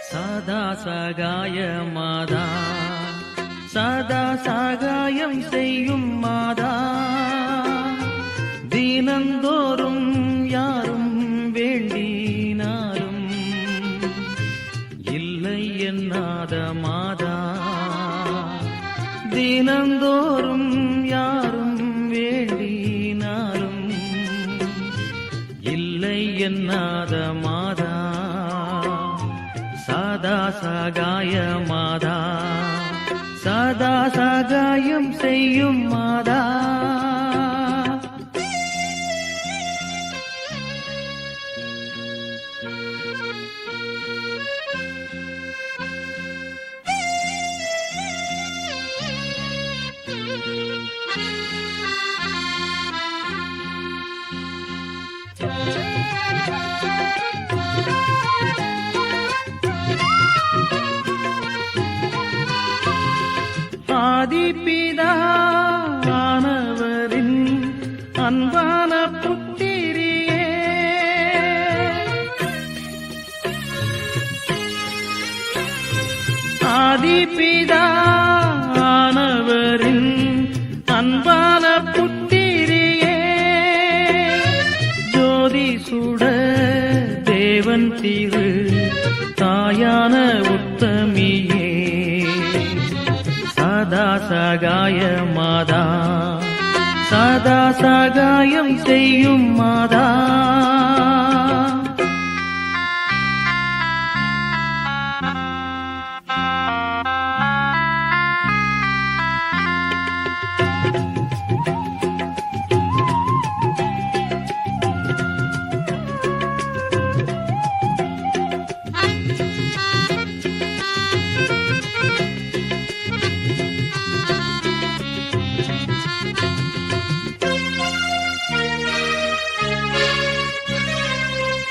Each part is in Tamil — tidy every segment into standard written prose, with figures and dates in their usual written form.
சதா சகாய மாதா சதா சகாயம் செய்யும் மாதா தினந்தோறும் யாரும் வேண்டினாலும் இல்லை என்னாத மாதா தினந்தோறும் யாரும் வேண்டினாலும் இல்லை என்னாத மாதா சதா சகாய மாதா சதா சகாயம் செய்யும் மாதா ஆதிபிதாவானவரின் அன்பான புத்திரியே ஆதிபிதாவானவரின் அன்பான புத்திரியே ஜோதி சுட தேவன் திரு தாயான உத்தமியே சதா சகாய மாதா சதா சகாயம் செய்யும் மாதா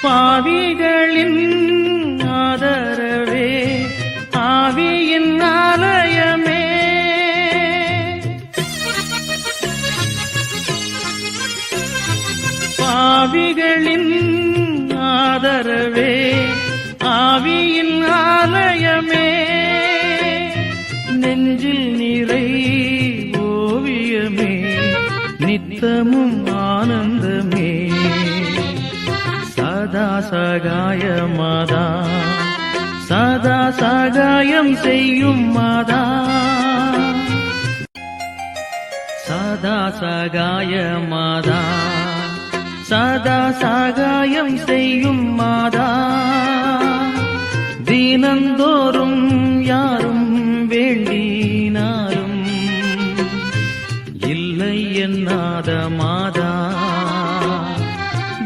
பாவிகளின் ஆதரவே ஆவியின் ஆலயமே பாவிகளின் ஆதரவே ஆவியின் ஆலயமே நெஞ்சில் நிறை ஓவியமே நித்தமும் ஆனந்தமே சதா சகாய மாதா சதா சகாயம் செய்யும் மாதா சதா சகாய மாதா சதா சகாயம் செய்யும் மாதா தினந்தோறும் யாரும் வேண்டினாலும் இல்லை என்னாத மாதா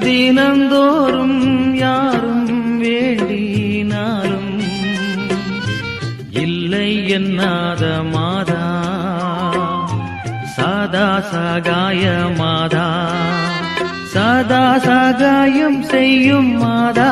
தினந்தோறும் யாரும் வேண்டினாலும் இல்லை என்னாத மாதா சதா சகாய மாதா சதா சகாயம் செய்யும் மாதா